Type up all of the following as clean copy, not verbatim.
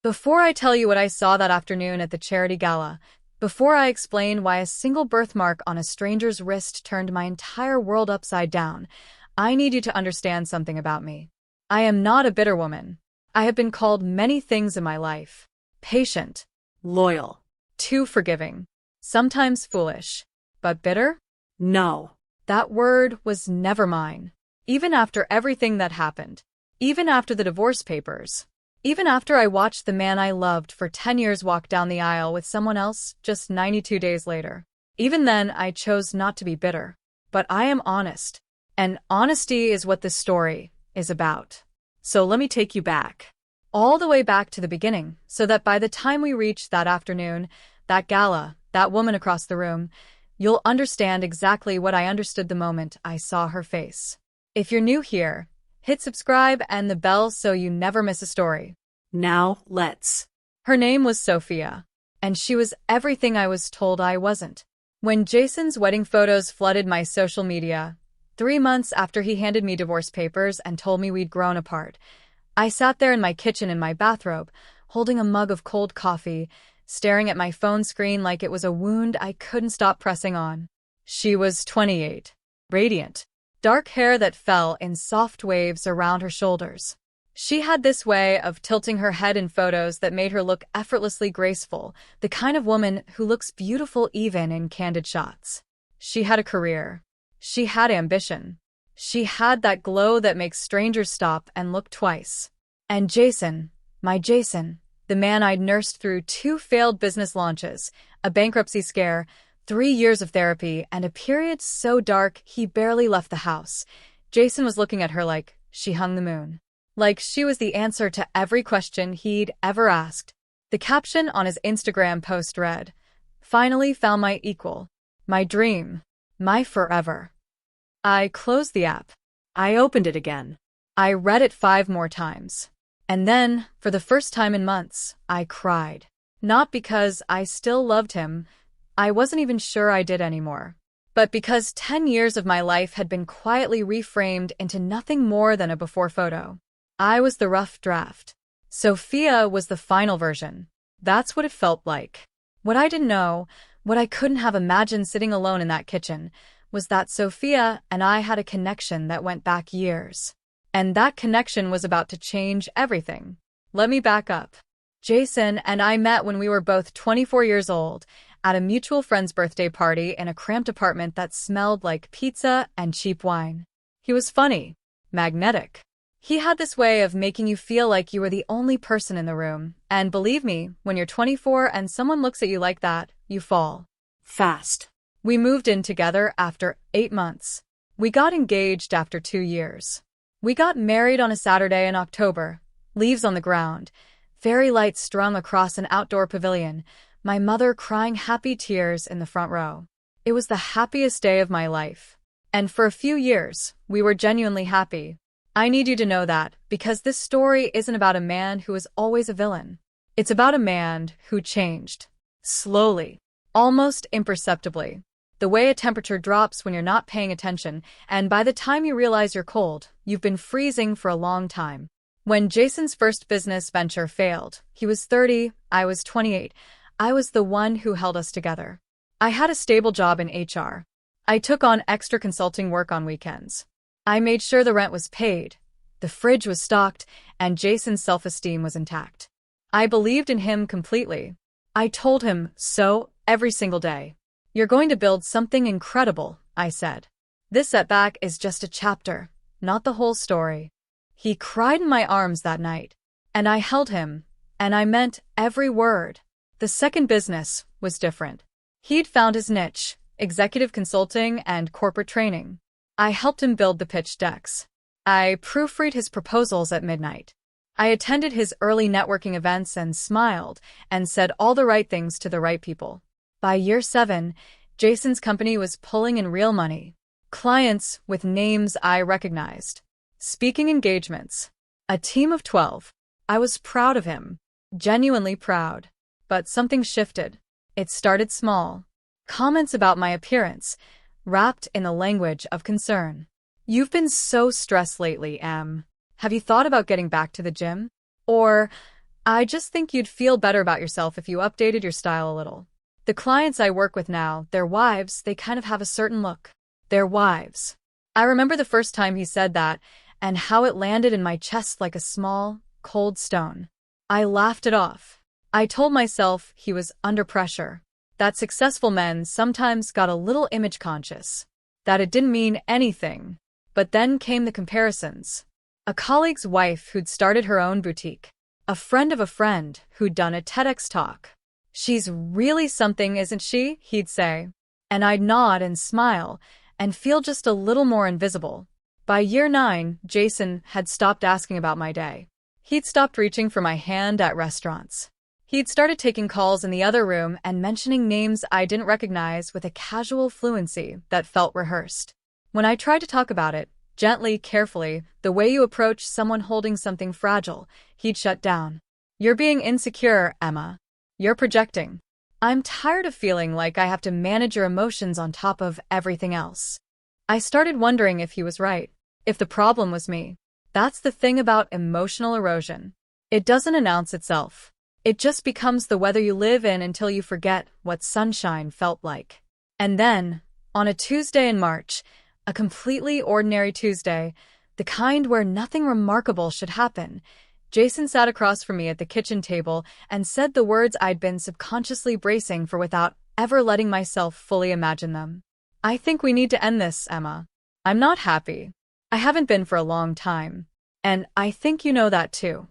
Before I tell you what I saw that afternoon at the charity gala, before I explain why a single birthmark on a stranger's wrist turned my entire world upside down, I need you to understand something about me. I am not a bitter woman. I have been called many things in my life. Patient, loyal, too forgiving, sometimes foolish. But bitter? No. That word was never mine. Even after everything that happened. Even after the divorce papers. Even after I watched the man I loved for 10 years walk down the aisle with someone else just 92 days later. Even then, I chose not to be bitter. But I am honest. And honesty is what this story is about. So let me take you back. All the way back to the beginning, so that by the time we reach that afternoon, that gala, that woman across the room, you'll understand exactly what I understood the moment I saw her face. If you're new here, hit subscribe and the bell so you never miss a story. Now, let's. Her name was Sophia, and she was everything I was told I wasn't. When Jason's wedding photos flooded my social media, 3 months after he handed me divorce papers and told me we'd grown apart, I sat there in my kitchen in my bathrobe, holding a mug of cold coffee, staring at my phone screen like it was a wound I couldn't stop pressing on. She was 28, radiant. Dark hair that fell in soft waves around her shoulders. She had this way of tilting her head in photos that made her look effortlessly graceful, the kind of woman who looks beautiful even in candid shots. She had a career. She had ambition. She had that glow that makes strangers stop and look twice. And Jason, my Jason, the man I'd nursed through 2 failed business launches, a bankruptcy scare, 3 years of therapy, and a period so dark he barely left the house. Jason was looking at her like she hung the moon. Like she was the answer to every question he'd ever asked. The caption on his Instagram post read, "Finally found my equal. My dream. My forever." I closed the app. I opened it again. I read it 5 more times. And then, for the first time in months, I cried. Not because I still loved him. I wasn't even sure I did anymore. But because 10 years of my life had been quietly reframed into nothing more than a before photo. I was the rough draft. Sophia was the final version. That's what it felt like. What I didn't know, what I couldn't have imagined sitting alone in that kitchen, was that Sophia and I had a connection that went back years. And that connection was about to change everything. Let me back up. Jason and I met when we were both 24 years old, at a mutual friend's birthday party in a cramped apartment that smelled like pizza and cheap wine. He was funny, magnetic. He had this way of making you feel like you were the only person in the room, and believe me, when you're 24 and someone looks at you like that, you fall. Fast. We moved in together after 8 months. We got engaged after 2 years. We got married on a Saturday in October, leaves on the ground, fairy lights strung across an outdoor pavilion, my mother crying happy tears in the front row. It was the happiest day of my life. And for a few years, we were genuinely happy. I need you to know that, because this story isn't about a man who was always a villain. It's about a man who changed. Slowly. Almost imperceptibly. The way a temperature drops when you're not paying attention, and by the time you realize you're cold, you've been freezing for a long time. When Jason's first business venture failed, he was 30, I was 28. I was the one who held us together. I had a stable job in HR. I took on extra consulting work on weekends. I made sure the rent was paid, the fridge was stocked, and Jason's self-esteem was intact. I believed in him completely. I told him so every single day. "You're going to build something incredible," I said. "This setback is just a chapter, not the whole story." He cried in my arms that night, and I held him, and I meant every word. The second business was different. He'd found his niche, executive consulting and corporate training. I helped him build the pitch decks. I proofread his proposals at midnight. I attended his early networking events and smiled and said all the right things to the right people. By year 7, Jason's company was pulling in real money. Clients with names I recognized. Speaking engagements. A team of 12. I was proud of him. Genuinely proud. But something shifted. It started small. Comments about my appearance, wrapped in the language of concern. "You've been so stressed lately, Em. Have you thought about getting back to the gym?" Or, I just think you'd feel better about yourself if you updated your style a little. The clients I work with now, their wives, they kind of have a certain look. Their wives. I remember the first time he said that, and how it landed in my chest like a small, cold stone. I laughed it off. I told myself he was under pressure, that successful men sometimes got a little image conscious, that it didn't mean anything. But then came the comparisons. A colleague's wife who'd started her own boutique. A friend of a friend who'd done a TEDx talk. "She's really something, isn't she?" he'd say. And I'd nod and smile and feel just a little more invisible. By year 9, Jason had stopped asking about my day. He'd stopped reaching for my hand at restaurants. He'd started taking calls in the other room and mentioning names I didn't recognize with a casual fluency that felt rehearsed. When I tried to talk about it, gently, carefully, the way you approach someone holding something fragile, he'd shut down. "You're being insecure, Emma. You're projecting. I'm tired of feeling like I have to manage your emotions on top of everything else." I started wondering if he was right, if the problem was me. That's the thing about emotional erosion. It doesn't announce itself. It just becomes the weather you live in until you forget what sunshine felt like. And then, on a Tuesday in March, a completely ordinary Tuesday, the kind where nothing remarkable should happen, Jason sat across from me at the kitchen table and said the words I'd been subconsciously bracing for without ever letting myself fully imagine them. "I think we need to end this, Emma. I'm not happy. I haven't been for a long time. And I think you know that too."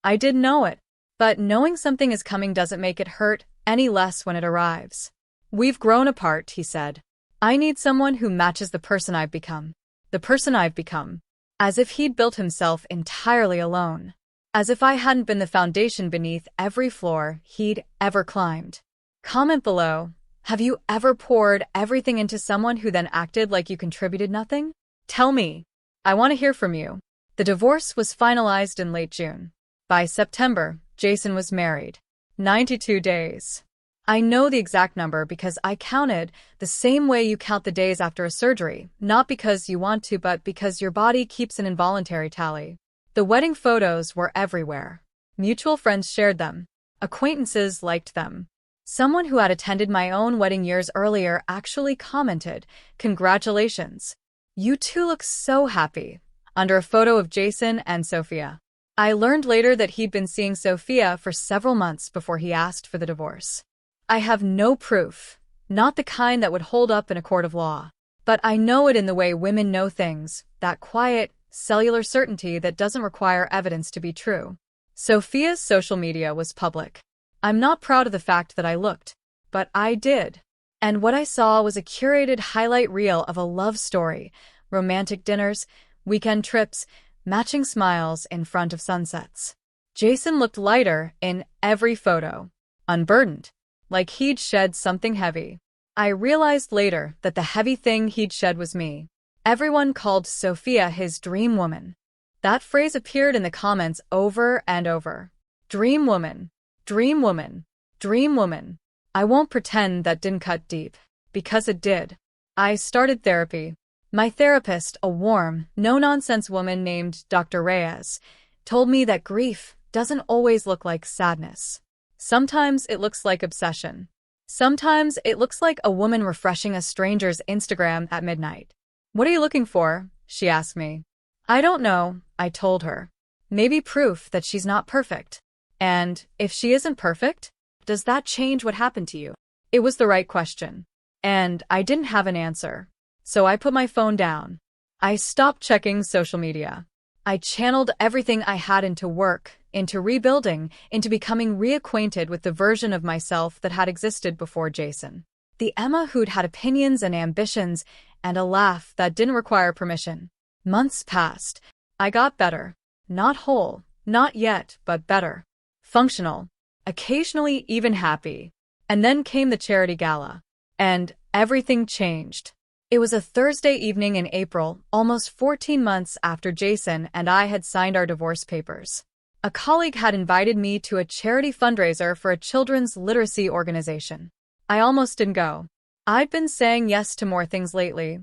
I did know it, but knowing something is coming doesn't make it hurt any less when it arrives. "We've grown apart," he said. "I need someone who matches the person I've become." The person I've become. As if he'd built himself entirely alone. As if I hadn't been the foundation beneath every floor he'd ever climbed. Comment below. Have you ever poured everything into someone who then acted like you contributed nothing? Tell me. I want to hear from you. The divorce was finalized in late June. By September, Jason was married. 92 days. I know the exact number because I counted the same way you count the days after a surgery, not because you want to, but because your body keeps an involuntary tally. The wedding photos were everywhere. Mutual friends shared them. Acquaintances liked them. Someone who had attended my own wedding years earlier actually commented, "Congratulations. You two look so happy," under a photo of Jason and Sophia. I learned later that he'd been seeing Sophia for several months before he asked for the divorce. I have no proof, not the kind that would hold up in a court of law. But I know it in the way women know things, that quiet, cellular certainty that doesn't require evidence to be true. Sophia's social media was public. I'm not proud of the fact that I looked, but I did. And what I saw was a curated highlight reel of a love story, romantic dinners, weekend trips, matching smiles in front of sunsets. Jason looked lighter in every photo, unburdened, like he'd shed something heavy. I realized later that the heavy thing he'd shed was me. Everyone called Sophia his dream woman. That phrase appeared in the comments over and over. Dream woman, dream woman, dream woman. I won't pretend that didn't cut deep, because it did. I started therapy. My therapist, a warm, no-nonsense woman named Dr. Reyes, told me that grief doesn't always look like sadness. Sometimes it looks like obsession. Sometimes it looks like a woman refreshing a stranger's Instagram at midnight. "What are you looking for?" she asked me. "I don't know," I told her. "Maybe proof that she's not perfect. And if she isn't perfect, does that change what happened to you?" It was the right question. And I didn't have an answer. So I put my phone down. I stopped checking social media. I channeled everything I had into work, into rebuilding, into becoming reacquainted with the version of myself that had existed before Jason. The Emma who'd had opinions and ambitions, and a laugh that didn't require permission. Months passed. I got better. Not whole, not yet, but better. Functional. Occasionally even happy. And then came the charity gala. And everything changed. It was a Thursday evening in April, almost 14 months after Jason and I had signed our divorce papers. A colleague had invited me to a charity fundraiser for a children's literacy organization. I almost didn't go. I'd been saying yes to more things lately,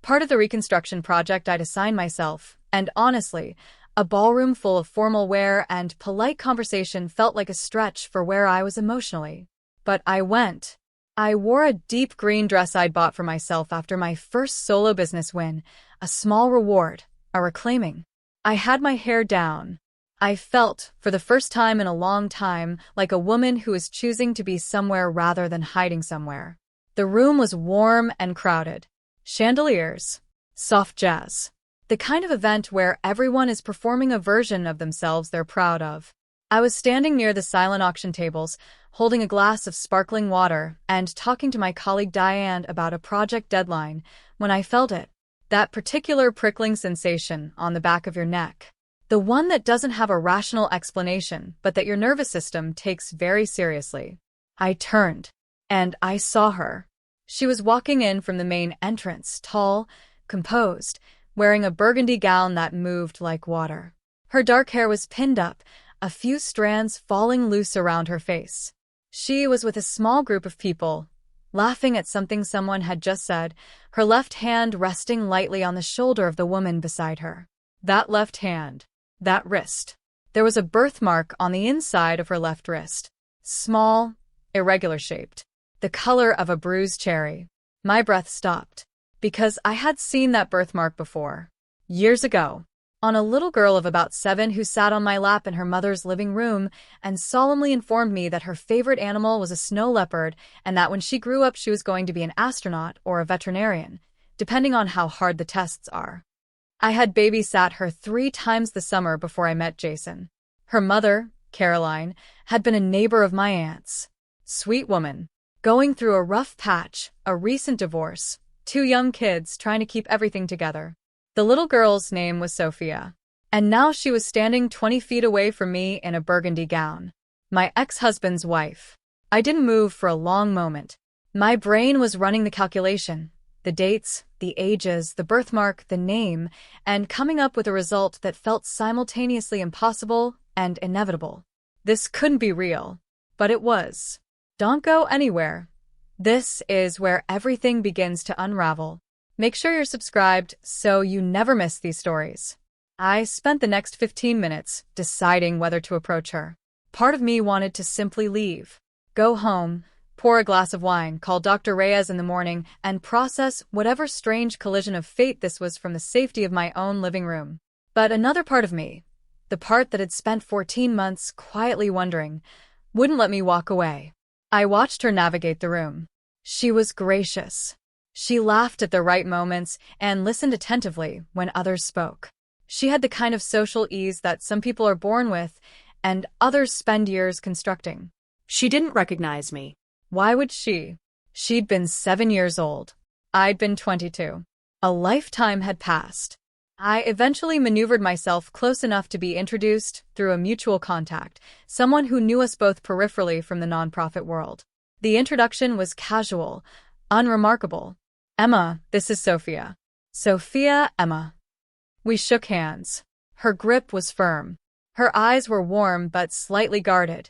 part of the reconstruction project I'd assigned myself, and honestly, A ballroom full of formal wear and polite conversation felt like a stretch for where I was emotionally. But I went. I wore a deep green dress I'd bought for myself after my first solo business win, a small reward, a reclaiming. I had my hair down. I felt, for the first time in a long time, like a woman who is choosing to be somewhere rather than hiding somewhere. The room was warm and crowded. Chandeliers. Soft jazz. The kind of event where everyone is performing a version of themselves they're proud of. I was standing near the silent auction tables, holding a glass of sparkling water and talking to my colleague Diane about a project deadline, when I felt it. That particular prickling sensation on the back of your neck. The one that doesn't have a rational explanation, but that your nervous system takes very seriously. I turned, and I saw her. She was walking in from the main entrance, tall, composed, wearing a burgundy gown that moved like water. Her dark hair was pinned up, a few strands falling loose around her face. She was with a small group of people, laughing at something someone had just said, her left hand resting lightly on the shoulder of the woman beside her. That left hand. That wrist. There was a birthmark on the inside of her left wrist. Small, irregular shaped. The color of a bruised cherry. My breath stopped. Because I had seen that birthmark before. Years ago. On a little girl of about 7 who sat on my lap in her mother's living room and solemnly informed me that her favorite animal was a snow leopard and that when she grew up she was going to be an astronaut or a veterinarian, depending on how hard the tests are. I had babysat her 3 times the summer before I met Jason. Her mother, Caroline, had been a neighbor of my aunt's. Sweet woman. Going through a rough patch, a recent divorce, 2 young kids trying to keep everything together. The little girl's name was Sophia. And now she was standing 20 feet away from me in a burgundy gown. My ex-husband's wife. I didn't move for a long moment. My brain was running the calculation, the dates, the ages, the birthmark, the name, and coming up with a result that felt simultaneously impossible and inevitable. This couldn't be real. But it was. Don't go anywhere. This is where everything begins to unravel. Make sure you're subscribed so you never miss these stories. I spent the next 15 minutes deciding whether to approach her. Part of me wanted to simply leave. Go home, pour a glass of wine, call Dr. Reyes in the morning, and process whatever strange collision of fate this was from the safety of my own living room. But another part of me, the part that had spent 14 months quietly wondering, wouldn't let me walk away. I watched her navigate the room. She was gracious. She laughed at the right moments and listened attentively when others spoke. She had the kind of social ease that some people are born with and others spend years constructing. She didn't recognize me. Why would she? She'd been 7 years old. I'd been 22. A lifetime had passed. I eventually maneuvered myself close enough to be introduced through a mutual contact, someone who knew us both peripherally from the nonprofit world. The introduction was casual, unremarkable. Emma, this is Sophia. Sophia, Emma. We shook hands. Her grip was firm. Her eyes were warm but slightly guarded,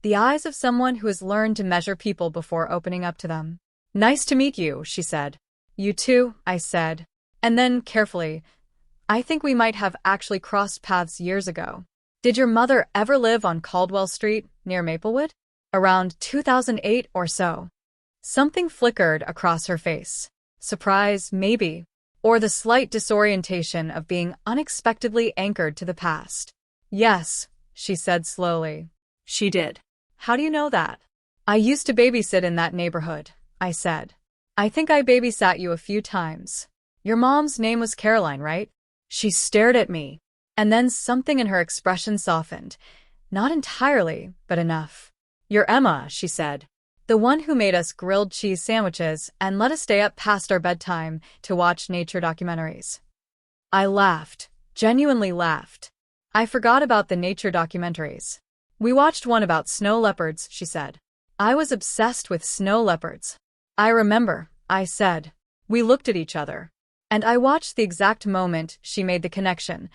the eyes of someone who has learned to measure people before opening up to them. Nice to meet you, she said. You too, I said. And then, carefully, I think we might have actually crossed paths years ago. Did your mother ever live on Caldwell Street, near Maplewood? Around 2008 or so. Something flickered across her face. Surprise, maybe. Or the slight disorientation of being unexpectedly anchored to the past. Yes, she said slowly. She did. How do you know that? I used to babysit in that neighborhood, I said. I think I babysat you a few times. Your mom's name was Caroline, right? She stared at me. And then something in her expression softened. Not entirely, but enough. You're Emma, she said. The one who made us grilled cheese sandwiches and let us stay up past our bedtime to watch nature documentaries. I laughed, genuinely laughed. I forgot about the nature documentaries. We watched one about snow leopards, she said. I was obsessed with snow leopards. I remember, I said. We looked at each other. And I watched the exact moment she made the connection,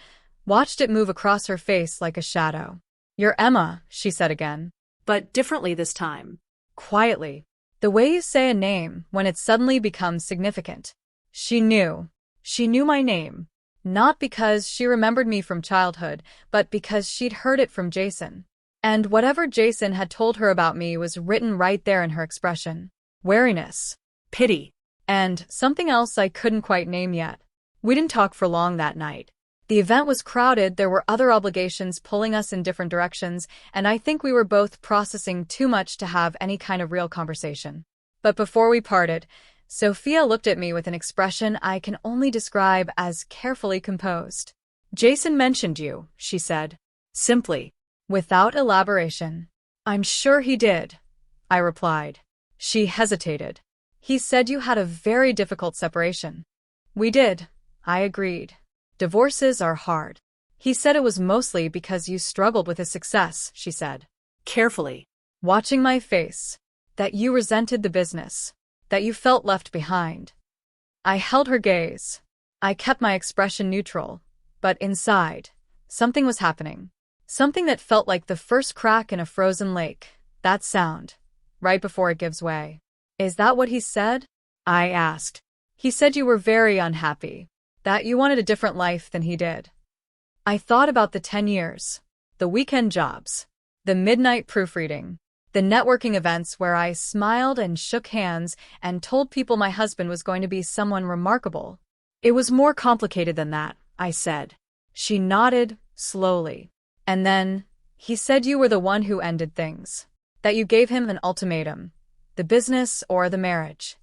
watched it move across her face like a shadow. You're Emma, she said again. But differently this time. Quietly. The way you say a name when it suddenly becomes significant. She knew. She knew my name. Not because she remembered me from childhood, but because she'd heard it from Jason. And whatever Jason had told her about me was written right there in her expression. Wariness. Pity. And something else I couldn't quite name yet. We didn't talk for long that night. The event was crowded, there were other obligations pulling us in different directions, and I think we were both processing too much to have any kind of real conversation. But before we parted, Sophia looked at me with an expression I can only describe as carefully composed. Jason mentioned you, she said. Simply. Without elaboration. I'm sure he did, I replied. She hesitated. He said you had a very difficult separation. We did, I agreed. Divorces are hard. He said it was mostly because you struggled with his success, she said. Carefully. Watching my face. That you resented the business. That you felt left behind. I held her gaze. I kept my expression neutral. But inside, something was happening. Something that felt like the first crack in a frozen lake. That sound. Right before it gives way. Is that what he said? I asked. He said you were very unhappy. That you wanted a different life than he did. I thought about the 10 years. The weekend jobs. The midnight proofreading. The networking events where I smiled and shook hands and told people my husband was going to be someone remarkable. It was more complicated than that, I said. She nodded, slowly. And then, he said you were the one who ended things. That you gave him an ultimatum. The business or the marriage.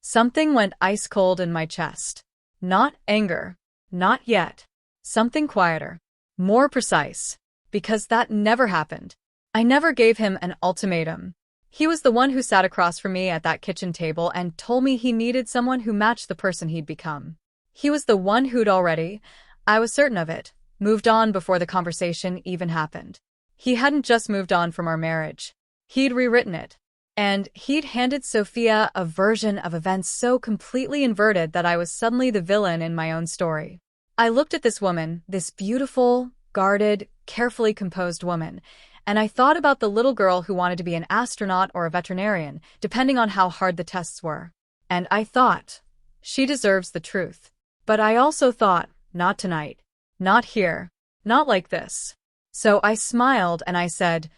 Something went ice cold in my chest. Not anger. Not yet. Something quieter. More precise. Because that never happened. I never gave him an ultimatum. He was the one who sat across from me at that kitchen table and told me he needed someone who matched the person he'd become. He was the one who'd already, I was certain of it, moved on before the conversation even happened. He hadn't just moved on from our marriage. He'd rewritten it. And he'd handed Sophia a version of events so completely inverted that I was suddenly the villain in my own story. I looked at this woman, this beautiful, guarded, carefully composed woman, and I thought about the little girl who wanted to be an astronaut or a veterinarian, depending on how hard the tests were. And I thought, she deserves the truth. But I also thought, not tonight. Not here. Not like this. So I smiled and I said,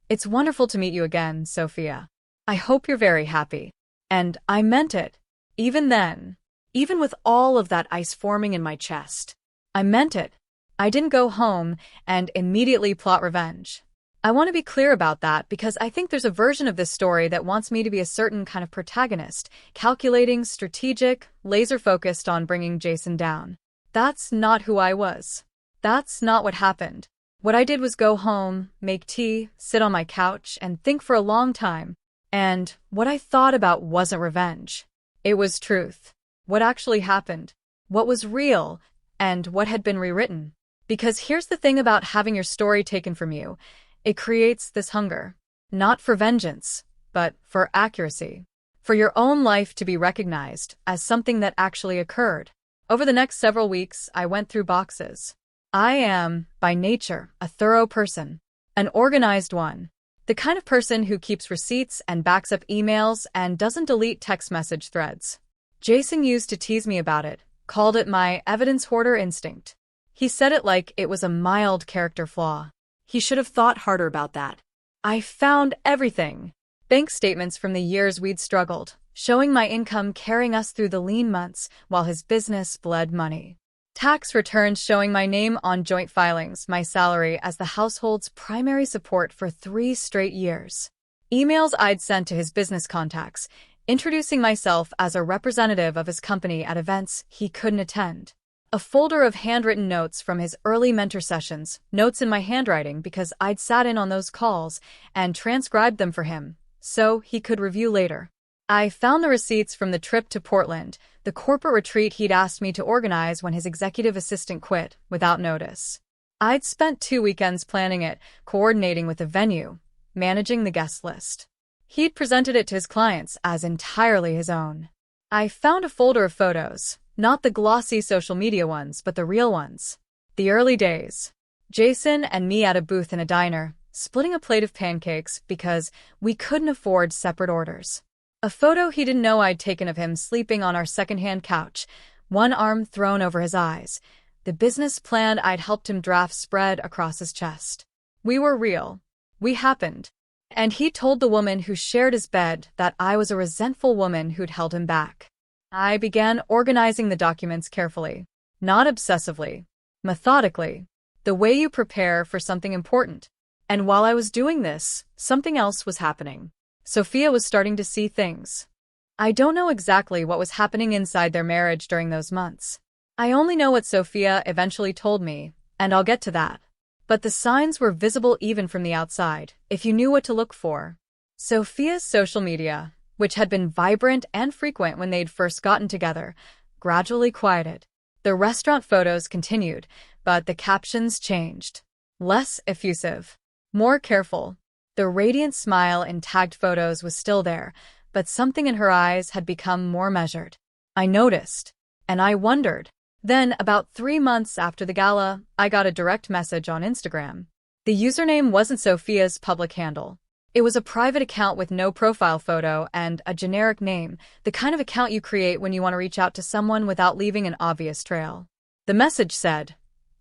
"It's wonderful to meet you again, Sophia. I hope you're very happy." And I meant it. Even then. Even with all of that ice forming in my chest. I meant it. I didn't go home and immediately plot revenge. I want to be clear about that because I think there's a version of this story that wants me to be a certain kind of protagonist, calculating, strategic, laser-focused on bringing Jason down. That's not who I was. That's not what happened. What I did was go home, make tea, sit on my couch, and think for a long time. And what I thought about wasn't revenge. It was truth. What actually happened. What was real, and what had been rewritten. Because here's the thing about having your story taken from you. It creates this hunger. Not for vengeance, but for accuracy. For your own life to be recognized as something that actually occurred. Over the next several weeks, I went through boxes. I am, by nature, a thorough person. An organized one. The kind of person who keeps receipts and backs up emails and doesn't delete text message threads. Jason used to tease me about it, called it my evidence hoarder instinct. He said it like it was a mild character flaw. He should have thought harder about that. I found everything. Bank statements from the years we'd struggled, showing my income carrying us through the lean months while his business bled money. Tax returns showing my name on joint filings, my salary as the household's primary support for 3 straight years. Emails I'd sent to his business contacts, introducing myself as a representative of his company at events he couldn't attend. A folder of handwritten notes from his early mentor sessions, notes in my handwriting because I'd sat in on those calls and transcribed them for him, so he could review later. I found the receipts from the trip to Portland, the corporate retreat he'd asked me to organize when his executive assistant quit, without notice. I'd spent 2 weekends planning it, coordinating with the venue, managing the guest list. He'd presented it to his clients as entirely his own. I found a folder of photos, not the glossy social media ones, but the real ones. The early days. Jason and me at a booth in a diner, splitting a plate of pancakes because we couldn't afford separate orders. A photo he didn't know I'd taken of him sleeping on our secondhand couch, one arm thrown over his eyes, The business plan I'd helped him draft spread across his chest. We were real. We happened. And he told the woman who shared his bed that I was a resentful woman who'd held him back. I began organizing the documents carefully. Not obsessively. Methodically. The way you prepare for something important. And while I was doing this, something else was happening. Sophia was starting to see things. I don't know exactly what was happening inside their marriage during those months. I only know what Sophia eventually told me, and I'll get to that. But the signs were visible even from the outside, if you knew what to look for. Sophia's social media, which had been vibrant and frequent when they'd first gotten together, gradually quieted. The restaurant photos continued, but the captions changed. Less effusive. More careful. The radiant smile in tagged photos was still there, but something in her eyes had become more measured. I noticed. And I wondered. Then, about 3 months after the gala, I got a direct message on Instagram. The username wasn't Sophia's public handle. It was a private account with no profile photo and a generic name, the kind of account you create when you want to reach out to someone without leaving an obvious trail. The message said,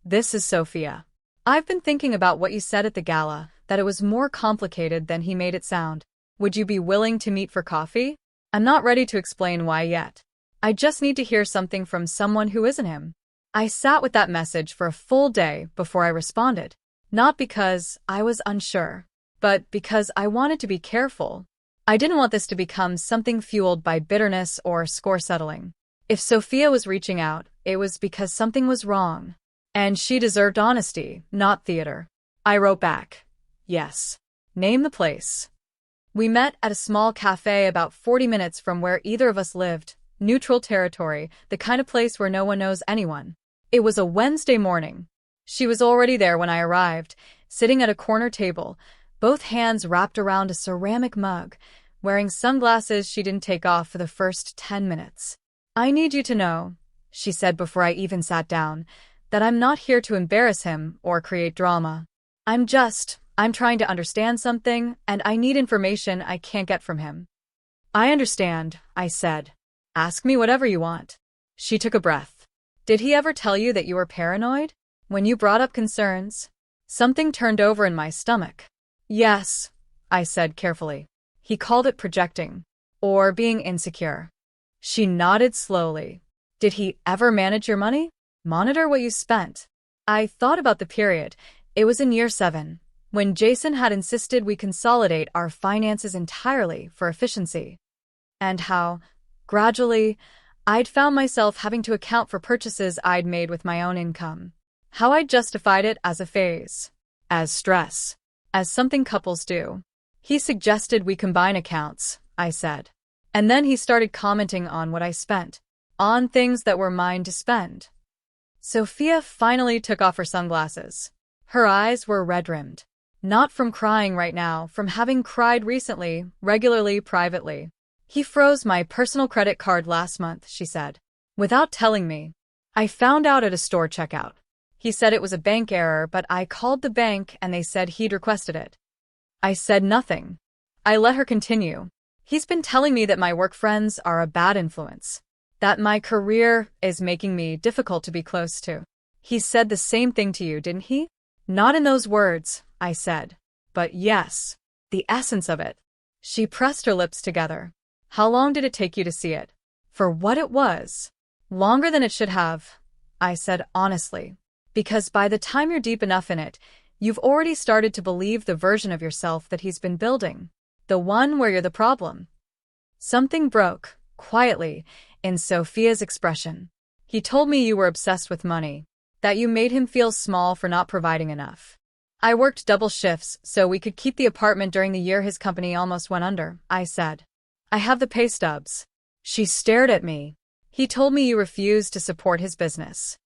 "This is Sophia. I've been thinking about what you said at the gala, that it was more complicated than he made it sound. Would you be willing to meet for coffee? I'm not ready to explain why yet. I just need to hear something from someone who isn't him." I sat with that message for a full day before I responded. Not because I was unsure, but because I wanted to be careful. I didn't want this to become something fueled by bitterness or score settling. If Sophia was reaching out, it was because something was wrong. And she deserved honesty, not theater. I wrote back, "Yes. Name the place." We met at a small cafe about 40 minutes from where either of us lived, neutral territory, the kind of place where no one knows anyone. It was a Wednesday morning. She was already there when I arrived, sitting at a corner table, both hands wrapped around a ceramic mug, wearing sunglasses she didn't take off for the first 10 minutes. "I need you to know," she said before I even sat down, "that I'm not here to embarrass him or create drama. I'm trying to understand something, and I need information I can't get from him." "I understand," I said. "Ask me whatever you want." She took a breath. "Did he ever tell you that you were paranoid? When you brought up concerns?" Something turned over in my stomach. "Yes," I said carefully. "He called it projecting. Or being insecure." She nodded slowly. "Did he ever manage your money? Monitor what you spent?" I thought about the period. It was in year 7, when Jason had insisted we consolidate our finances entirely for efficiency. And how, gradually, I'd found myself having to account for purchases I'd made with my own income. How I'd justified it as a phase. As stress. As something couples do. He suggested we combine accounts, I said. And then he started commenting on what I spent. On things that were mine to spend. Sophia finally took off her sunglasses. Her eyes were red-rimmed. Not from crying right now, from having cried recently, regularly, privately. "He froze my personal credit card last month," she said. "Without telling me. I found out at a store checkout. He said it was a bank error, but I called the bank and they said he'd requested it." I said nothing. I let her continue. "He's been telling me that my work friends are a bad influence. That my career is making me difficult to be close to." "He said the same thing to you, didn't he?" "Not in those words," I said. "But yes, the essence of it." She pressed her lips together. "How long did it take you to see it?" "For what it was." "Longer than it should have," I said honestly. "Because by the time you're deep enough in it, you've already started to believe the version of yourself that he's been building. The one where you're the problem." Something broke, quietly, in Sophia's expression. "He told me you were obsessed with money. That you made him feel small for not providing enough. I worked double shifts so we could keep the apartment during the year his company almost went under," I said. "I have the pay stubs." She stared at me. "He told me you refused to support his business."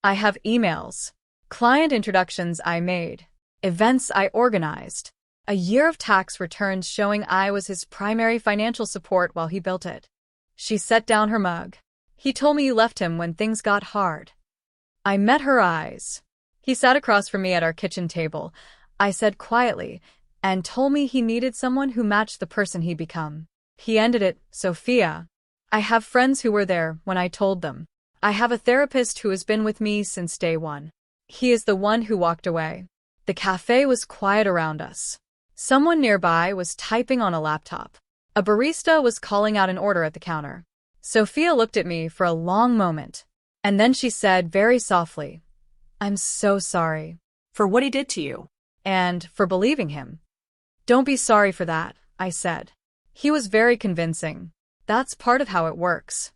"I have emails. Client introductions I made. Events I organized. A year of tax returns showing I was his primary financial support while he built it." She set down her mug. "He told me you left him when things got hard." I met her eyes. "He sat across from me at our kitchen table," I said quietly, "and told me he needed someone who matched the person he'd become. He ended it, Sophia. I have friends who were there when I told them." I have a therapist who has been with me since day one. He is the one who walked away. The cafe was quiet around us. Someone nearby was typing on a laptop. A barista was calling out an order at the counter. Sophia looked at me for a long moment, and then she said very softly, "I'm so sorry." For what he did to you. And for believing him. "Don't be sorry for that," I said. He was very convincing. That's part of how it works.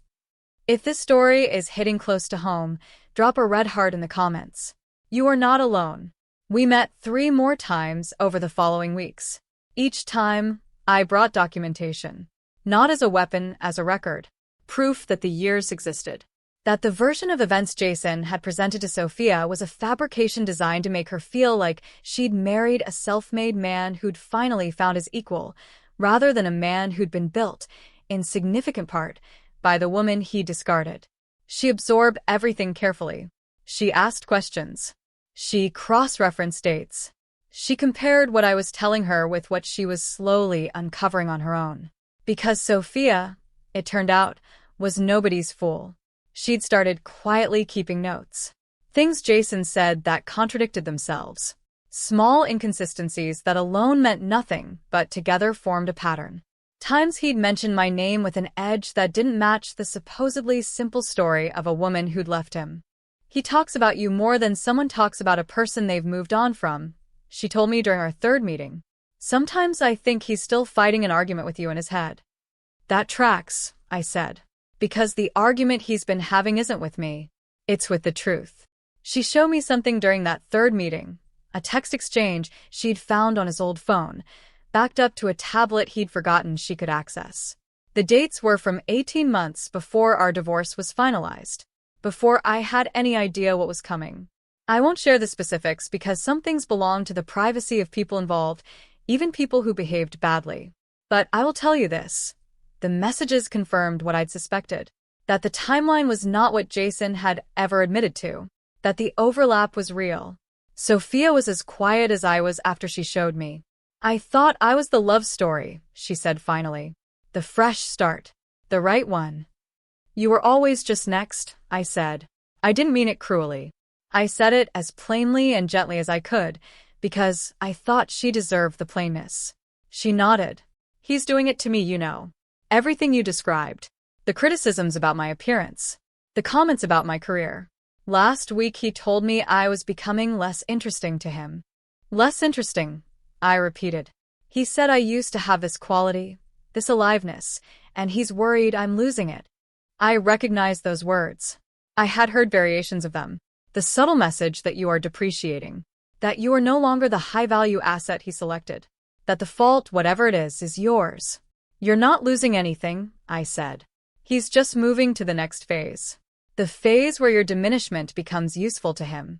If this story is hitting close to home, drop a red heart in the comments. You are not alone. We met 3 more times over the following weeks. Each time, I brought documentation. Not as a weapon, as a record. Proof that the years existed. That the version of events Jason had presented to Sophia was a fabrication designed to make her feel like she'd married a self-made man who'd finally found his equal, rather than a man who'd been built, in significant part, by the woman he discarded. She absorbed everything carefully. She asked questions. She cross-referenced dates. She compared what I was telling her with what she was slowly uncovering on her own. Because Sophia, it turned out, was nobody's fool. She'd started quietly keeping notes. Things Jason said that contradicted themselves. Small inconsistencies that alone meant nothing, but together formed a pattern. Times he'd mention my name with an edge that didn't match the supposedly simple story of a woman who'd left him. "He talks about you more than someone talks about a person they've moved on from," she told me during our 3rd meeting. "Sometimes I think he's still fighting an argument with you in his head." "That tracks," I said. "Because the argument he's been having isn't with me. It's with the truth." She showed me something during that 3rd meeting, a text exchange she'd found on his old phone, backed up to a tablet he'd forgotten she could access. The dates were from 18 months before our divorce was finalized, before I had any idea what was coming. I won't share the specifics because some things belong to the privacy of people involved, even people who behaved badly. But I will tell you this. The messages confirmed what I'd suspected. That the timeline was not what Jason had ever admitted to. That the overlap was real. Sophia was as quiet as I was after she showed me. "I thought I was the love story," she said finally. "The fresh start. The right one." "You were always just next," I said. I didn't mean it cruelly. I said it as plainly and gently as I could, because I thought she deserved the plainness. She nodded. "He's doing it to me, you know. Everything you described. The criticisms about my appearance. The comments about my career. Last week he told me I was becoming less interesting to him." "Less interesting," I repeated. "He said I used to have this quality, this aliveness, and he's worried I'm losing it." I recognized those words. I had heard variations of them. The subtle message that you are depreciating. That you are no longer the high-value asset he selected. That the fault, whatever it is yours. "You're not losing anything," I said. "He's just moving to the next phase. The phase where your diminishment becomes useful to him."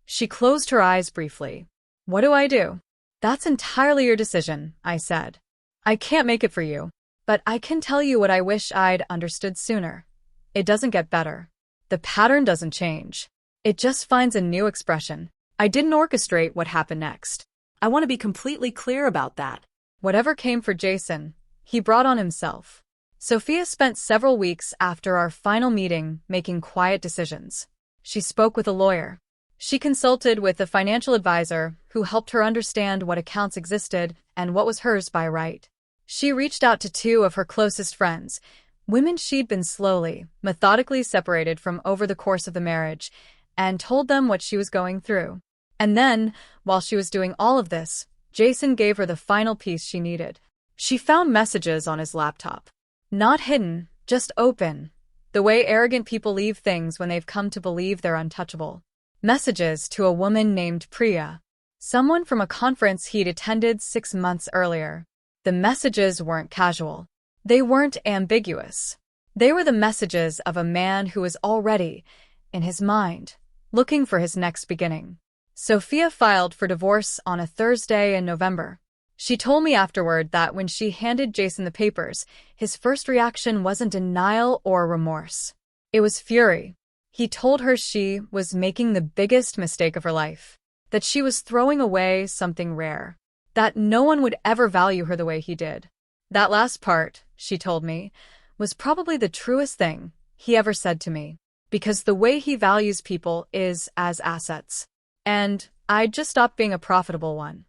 She closed her eyes briefly. "What do I do?" "That's entirely your decision," I said. "I can't make it for you. But I can tell you what I wish I'd understood sooner. It doesn't get better. The pattern doesn't change. It just finds a new expression. I didn't orchestrate what happened next. I want to be completely clear about that. Whatever came for Jason, he brought on himself." Sophia spent several weeks after our final meeting making quiet decisions. She spoke with a lawyer. She consulted with a financial advisor who helped her understand what accounts existed and what was hers by right. She reached out to 2 of her closest friends, women she'd been slowly, methodically separated from over the course of the marriage, and told them what she was going through. And then, while she was doing all of this, Jason gave her the final piece she needed. She found messages on his laptop. Not hidden, just open. The way arrogant people leave things when they've come to believe they're untouchable. Messages to a woman named Priya, someone from a conference he'd attended 6 months earlier. The messages weren't casual. They weren't ambiguous. They were the messages of a man who was already, in his mind, looking for his next beginning. Sophia filed for divorce on a Thursday in November. She told me afterward that when she handed Jason the papers, his first reaction wasn't denial or remorse. It was fury. He told her she was making the biggest mistake of her life, that she was throwing away something rare, that no one would ever value her the way he did. That last part, she told me, was probably the truest thing he ever said to me. because the way he values people is as assets. And I'd just stopped being a profitable one.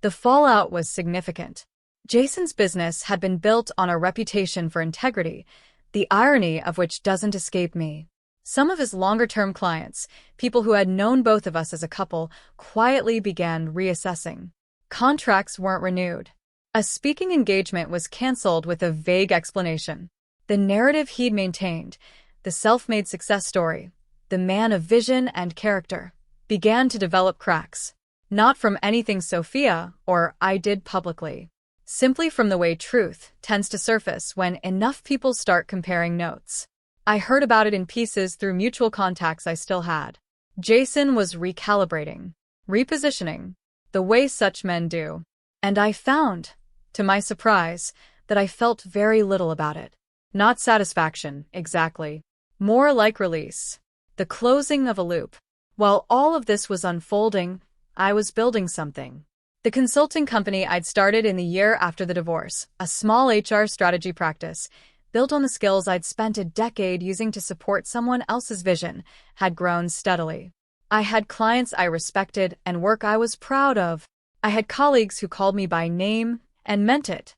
The fallout was significant. Jason's business had been built on a reputation for integrity, the irony of which doesn't escape me. Some of his longer-term clients, people who had known both of us as a couple, quietly began reassessing. Contracts weren't renewed. A speaking engagement was canceled with a vague explanation. The narrative he'd maintained, the self-made success story, the man of vision and character, began to develop cracks. Not from anything Sophia or I did publicly. Simply from the way truth tends to surface when enough people start comparing notes. I heard about it in pieces through mutual contacts I still had. Jason was recalibrating, repositioning, the way such men do. And I found, to my surprise, that I felt very little about it. Not satisfaction, exactly. More like release. The closing of a loop. While all of this was unfolding, I was building something. The consulting company I'd started in the year after the divorce, a small HR strategy practice, built on the skills I'd spent a decade using to support someone else's vision, had grown steadily. I had clients I respected and work I was proud of. I had colleagues who called me by name and meant it.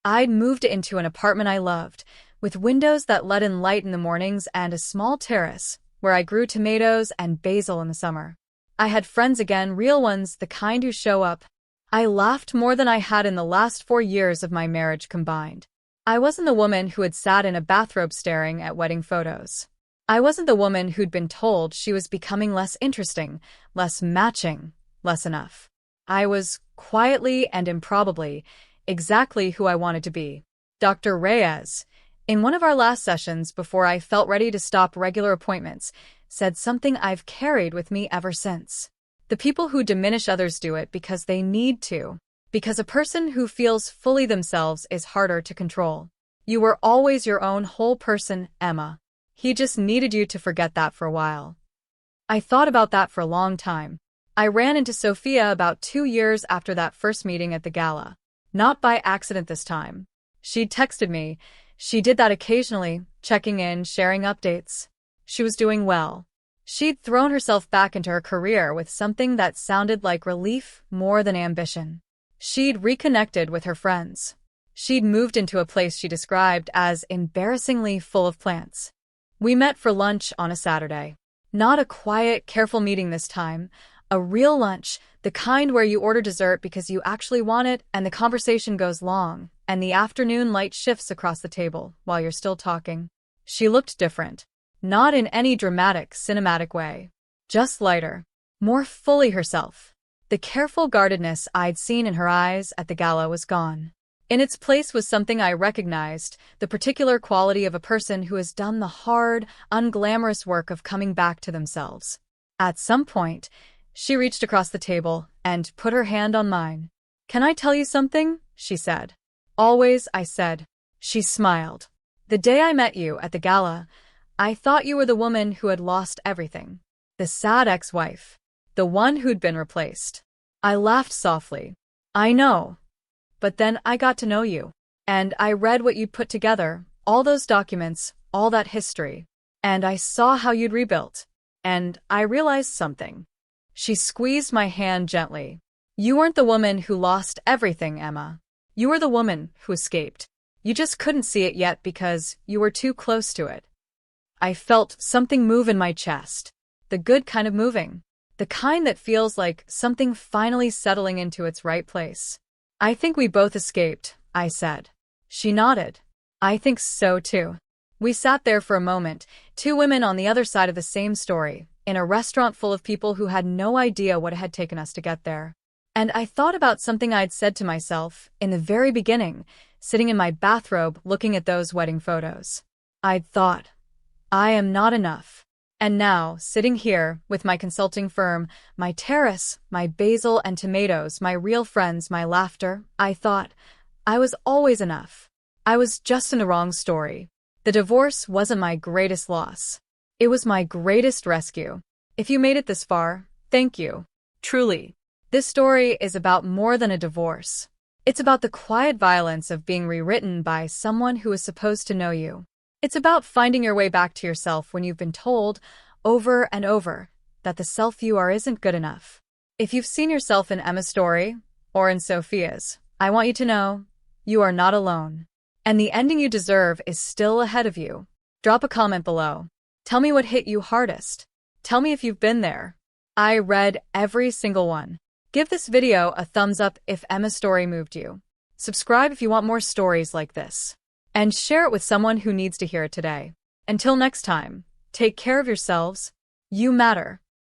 I'd moved into an apartment I loved, with windows that let in light in the mornings and a small terrace where I grew tomatoes and basil in the summer. I had friends again, real ones, the kind who show up. I laughed more than I had in the last 4 years of my marriage combined. I wasn't the woman who had sat in a bathrobe staring at wedding photos. I wasn't the woman who'd been told she was becoming less interesting, less matching, less enough. I was, quietly and improbably, exactly who I wanted to be. Dr. Reyes, in one of our last sessions before I felt ready to stop regular appointments, said something I've carried with me ever since. The people who diminish others do it because they need to. Because a person who feels fully themselves is harder to control. You were always your own whole person, Emma. He just needed you to forget that for a while. I thought about that for a long time. I ran into Sophia about 2 years after that first meeting at the gala. Not by accident this time. She'd texted me. She did that occasionally, checking in, sharing updates. She was doing well. She'd thrown herself back into her career with something that sounded like relief more than ambition. She'd reconnected with her friends. She'd moved into a place she described as embarrassingly full of plants. We met for lunch on a Saturday. Not a quiet, careful meeting this time. A real lunch, the kind where you order dessert because you actually want it and the conversation goes long, and the afternoon light shifts across the table while you're still talking. She looked different. Not in any dramatic, cinematic way. Just lighter. More fully herself. The careful guardedness I'd seen in her eyes at the gala was gone. In its place was something I recognized, the particular quality of a person who has done the hard, unglamorous work of coming back to themselves. At some point, she reached across the table and put her hand on mine. "Can I tell you something?" she said. "Always," I said. She smiled. "The day I met you at the gala, I thought you were the woman who had lost everything. The sad ex-wife. The one who'd been replaced." I laughed softly. "I know. But then I got to know you. And I read what you'd put together, all those documents, all that history. And I saw how you'd rebuilt. And I realized something." She squeezed my hand gently. "You weren't the woman who lost everything, Emma. You were the woman who escaped. You just couldn't see it yet because you were too close to it." I felt something move in my chest. The good kind of moving. The kind that feels like something finally settling into its right place. "I think we both escaped," I said. She nodded. "I think so too." We sat there for a moment, 2 women on the other side of the same story, in a restaurant full of people who had no idea what had taken us to get there. And I thought about something I'd said to myself in the very beginning, sitting in my bathrobe looking at those wedding photos. I'd thought, I am not enough. And now, sitting here, with my consulting firm, my terrace, my basil and tomatoes, my real friends, my laughter, I thought, I was always enough. I was just in the wrong story. The divorce wasn't my greatest loss. It was my greatest rescue. If you made it this far, thank you. Truly. This story is about more than a divorce. It's about the quiet violence of being rewritten by someone who is supposed to know you. It's about finding your way back to yourself when you've been told, over and over, that the self you are isn't good enough. If you've seen yourself in Emma's story, or in Sophia's, I want you to know, you are not alone. And the ending you deserve is still ahead of you. Drop a comment below. Tell me what hit you hardest. Tell me if you've been there. I read every single one. Give this video a thumbs up if Emma's story moved you. Subscribe if you want more stories like this. And share it with someone who needs to hear it today. Until next time, take care of yourselves. You matter.